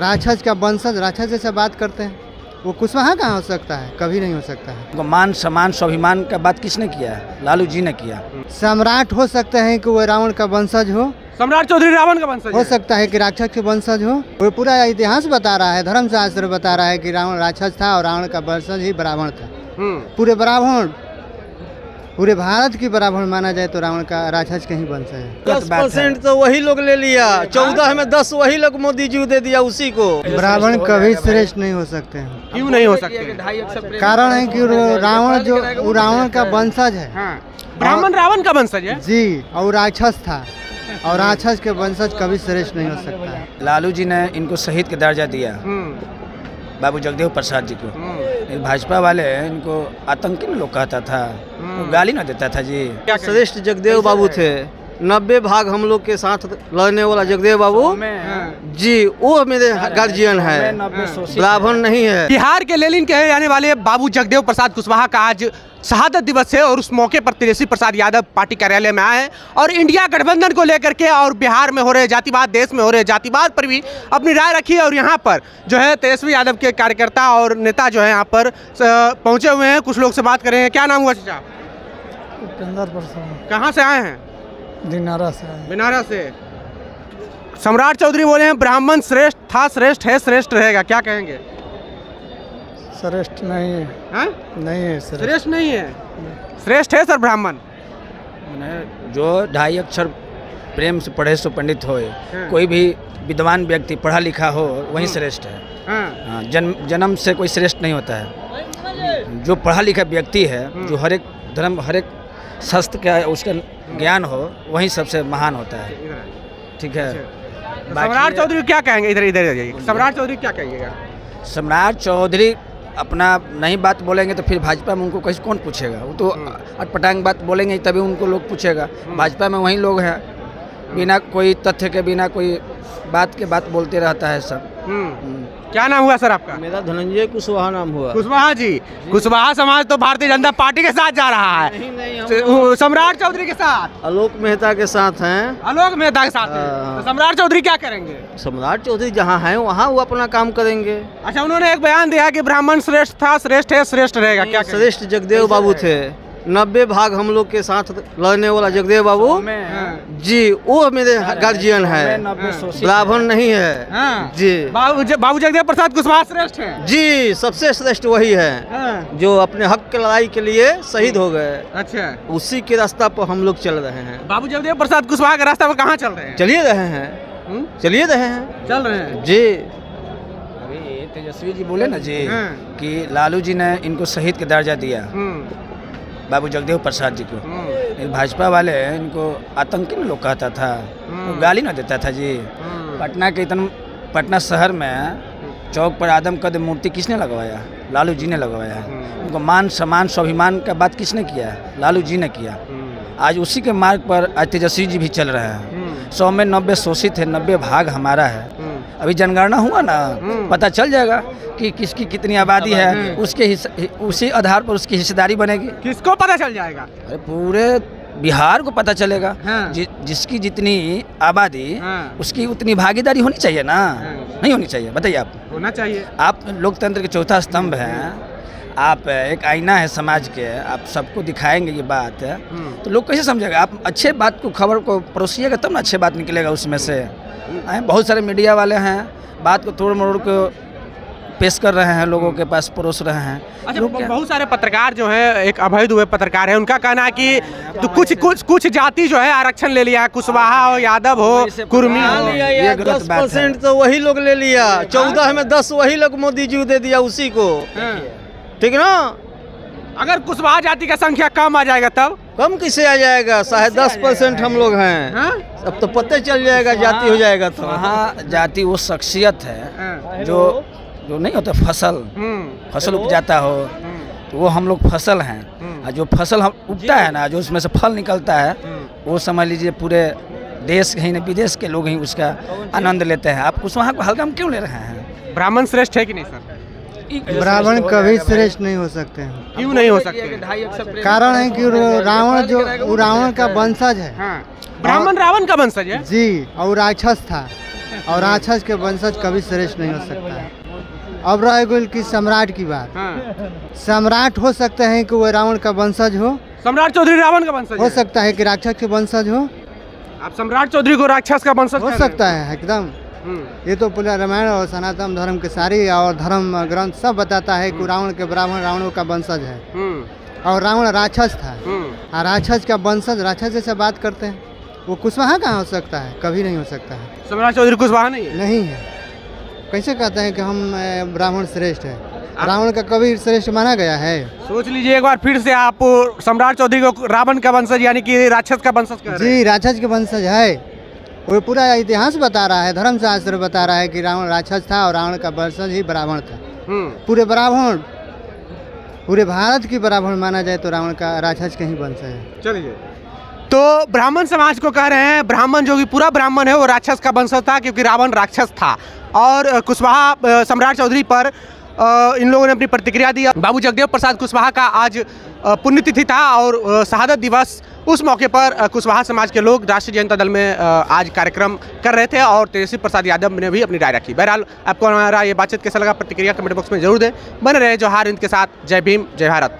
राक्षस का वंशज राक्षस जैसे बात करते हैं, वो कुशवाहा कहाँ हो सकता है, कभी नहीं हो सकता है। मान सम्मान स्वाभिमान का बात किसने किया है? लालू जी ने किया। सम्राट हो सकते हैं कि वो रावण का वंशज हो, सम्राट चौधरी रावण का वंशज हो सकता है कि राक्षस के वंशज हो। वो पूरा इतिहास बता रहा है, धर्मशास्त्र बता रहा है कि रावण राक्षस था और रावण का वंशज ही ब्राह्मण था। पूरे ब्राह्मण, पूरे भारत की ब्राह्मण माना जाए तो रावण का राक्षस कहीं वंश है। 10% तो वही लोग ले लिया, 14 में 10 वही लोग मोदी जी दे दिया उसी को। ब्राह्मण कभी श्रेष्ठ नहीं हो सकते हैं। क्यों नहीं हो सकते? कारण है कि रावण जो रावण का वंशज है, ब्राह्मण रावण का वंशज है जी, और राक्षस था, और राक्षस के वंशज कभी श्रेष्ठ नहीं हो सकता है। लालू जी ने इनको शहीद का दर्जा दिया, बाबू जगदेव प्रसाद जी को। भाजपा वाले इनको आतंकी लोग कहता था, तो गाली ना देता था जी। श्रेष्ठ जगदेव बाबू थे, 90 भाग हम लोग के साथ लड़ने वाला जगदेव बाबू जी, वो मेरे गार्जियन है, ब्राह्मण नहीं है। बिहार के लेनिन कहे जाने वाले बाबू जगदेव प्रसाद कुशवाहा का आज शहादत दिवस है और उस मौके पर तेजस्वी प्रसाद यादव पार्टी कार्यालय में आए हैं और इंडिया गठबंधन को लेकर के और बिहार में हो रहे जातिवाद, देश में हो रहे जातिवाद पर भी अपनी राय रखी है। और यहाँ पर जो है तेजस्वी यादव के कार्यकर्ता और नेता जो है यहाँ पर पहुँचे हुए हैं, कुछ लोग से बात करें। क्या नाम हुआ चाचा? उपेंद्र प्रसाद। कहाँ से आए हैं? दिनारा से। दिनारा से। सम्राट चौधरी बोले हैं ब्राह्मण श्रेष्ठ था, श्रेष्ठ है, श्रेष्ठ रहेगा, क्या कहेंगे? श्रेष्ठ नहीं है। हाँ? नहीं है, श्रेष्ठ नहीं है, श्रेष्ठ है सर ब्राह्मण। जो 2.5 अक्षर प्रेम से पढ़े सो पंडित होए, कोई भी विद्वान व्यक्ति पढ़ा लिखा हो वही श्रेष्ठ है। हाँ, जन्म से कोई श्रेष्ठ नहीं होता है। जो पढ़ा लिखा व्यक्ति है, जो हर एक धर्म, हर एक शास्त्र का उसका ज्ञान हो, वही सबसे महान होता है। ठीक है। सम्राट चौधरी क्या कहेंगे? इधर इधर जाइए। सम्राट चौधरी क्या कहिएगा? सम्राट चौधरी अपना नहीं बात बोलेंगे तो फिर भाजपा में उनको कैसे कौन पूछेगा? वो तो अटपटांग बात बोलेंगे तभी उनको लोग पूछेगा। भाजपा में वही लोग हैं, बिना कोई तथ्य के, बिना कोई बात के बात बोलते रहता है सब। क्या नाम हुआ सर आपका? मेरा धनंजय कुशवाहा नाम हुआ। कुशवाहा जी, कुशवाहा समाज तो भारतीय जनता पार्टी के साथ जा रहा है, सम्राट चौधरी के साथ, आलोक मेहता के साथ हैं। आलोक मेहता के साथ हैं। तो सम्राट चौधरी क्या करेंगे? सम्राट चौधरी जहाँ हैं वहाँ वो अपना काम करेंगे। अच्छा, उन्होंने एक बयान दिया कि ब्राह्मण श्रेष्ठ था, श्रेष्ठ है, श्रेष्ठ रहेगा, क्या? श्रेष्ठ जगदेव बाबू थे, 90 भाग हम लोग के साथ लड़ने वाला जगदेव बाबू जी, वो मेरे गार्जियन है, ब्राह्मण नहीं है जी। बाबू जगदेव प्रसाद कुशवाहा श्रेष्ठ है जी, सबसे श्रेष्ठ वही है जो अपने हक की लड़ाई के लिए शहीद हो गए। अच्छा, उसी के रास्ता पर हम लोग चल रहे हैं। बाबू जगदेव प्रसाद कुशवाहा के रास्ते पर कहाँ चल रहे हैं? चलिए रहे हैं, चलिए रहे हैं, चल रहे हैं जी। अभी तेजस्वी जी बोले ना जी कि लालू जी ने इनको शहीद का दर्जा दिया, बाबू जगदेव प्रसाद जी को। भाजपा वाले इनको आतंकी लोग कहता था, तो गाली ना देता था जी। पटना शहर में चौक पर आदम कद मूर्ति किसने लगवाया? लालू जी ने लगवाया है। उनको मान सम्मान स्वाभिमान का बात किसने किया है? लालू जी ने किया। आज उसी के मार्ग पर आज तेजस्वी जी भी चल रहे हैं। 100 में 90 शोषित है, 90 भाग हमारा है। अभी जनगणना हुआ ना, पता चल जाएगा कि किसकी कितनी आबादी है, उसी आधार पर उसकी हिस्सेदारी बनेगी। किसको पता चल जाएगा? अरे पूरे बिहार को पता चलेगा। जिसकी जितनी आबादी, उसकी उतनी भागीदारी होनी चाहिए ना। नहीं होनी चाहिए? बताइए आप। होना चाहिए। आप लोकतंत्र के चौथा स्तंभ हैं, आप एक आईना है समाज के, आप सबको दिखाएंगे ये बात, तो लोग कैसे समझेगा? आप अच्छे बात को, खबर को परोसिएगा तब ना अच्छे बात निकलेगा उसमें से। बहुत सारे मीडिया वाले हैं, बात को तोड़ मरोड़ को पेश कर रहे हैं, लोगों के पास परोस रहे हैं। अच्छा, बहुत सारे पत्रकार जो है, एक अवैध हुए पत्रकार है, उनका कहना है कि तो कुछ जाति जो है आरक्षण ले लिया है, कुशवाहा हो, यादव हो, कुर्मी हो। 10% तो वही लोग ले लिया, 14 में 10 वही लोग मोदी जी दे दिया उसी को। ठीक ना? अगर कुशवाहा जाति का संख्या कम आ जाएगा तब? कम किसे आ जाएगा? 10% हम लोग हैं। अब तो पता चल जाएगा जाति हो जाएगा तो। हाँ, जाति वो शख्सियत है जो नहीं होता, फसल उपजाता हो, तो वो हम लोग फसल हैं। और जो फसल हम उगता है ना, जो उसमें से फल निकलता है, वो समझ लीजिए पूरे देश ही नहीं विदेश के लोग ही उसका आनंद लेते हैं। आप कुशवाहा को हल्का में क्यों ले रहे हैं? ब्राह्मण श्रेष्ठ है कि नहीं सर? ब्राह्मण कभी श्रेष्ठ नहीं हो सकते हैं। क्यों नहीं हो सकते? कारण है कि रावण जो रावण का वंशज है, ब्राह्मण रावण का वंशज है जी, और राक्षस था, और राक्षस के वंशज कभी श्रेष्ठ नहीं हो सकता है। अब रह गई कि सम्राट की बात, सम्राट हो सकते हैं कि वो रावण का वंशज हो, सम्राट चौधरी रावण का वंशज हो सकता है कि राक्षस के वंशज हो, आप सम्राट चौधरी को राक्षस का वंशज हो सकता है एकदम। ये तो पूरा रामायण और सनातन धर्म के सारी और धर्म ग्रंथ सब बताता है कि रावण के ब्राह्मण रावणों का वंशज है और रावण राक्षस था। और राक्षस का वंशज राक्षस जैसे बात करते हैं, वो कुशवाहा कहाँ हो सकता है? कभी नहीं हो सकता है। सम्राट चौधरी कुशवाहा नहीं है? नहीं है। कैसे कहते हैं कि हम ब्राह्मण श्रेष्ठ है? रावण का कभी श्रेष्ठ माना गया है? सोच लीजिए एक बार फिर से, आप सम्राट चौधरी को रावण का वंशज यानी कि राक्षस का वंशज कह रहे हैं। जी, राक्षस के वंशज है। वो पूरा इतिहास बता रहा है, धर्मशास्त्र बता रहा है कि रावण राक्षस था और रावण का वंशज ही ब्राह्मण था। पूरे ब्राह्मण, पूरे भारत की ब्राह्मण माना जाए तो रावण का राक्षस का ही वंशज है। चलिए, तो ब्राह्मण समाज को कह रहे हैं ब्राह्मण जो कि पूरा ब्राह्मण है वो राक्षस का वंशज था क्योंकि रावण राक्षस था। और कुशवाहा सम्राट चौधरी पर इन लोगों ने अपनी प्रतिक्रिया दी। बाबू जगदेव प्रसाद कुशवाहा का आज पुण्यतिथि था और शहादत दिवस, उस मौके पर कुशवाहा समाज के लोग राष्ट्रीय जनता दल में आज कार्यक्रम कर रहे थे और तेजस्वी प्रसाद यादव ने भी अपनी राय रखी। बहरहाल आपको हमारा ये बातचीत कैसा लगा, प्रतिक्रिया कमेंट बॉक्स में जरूर दें। बने रहे जौहार हिंद के साथ। जय भीम, जय भारत।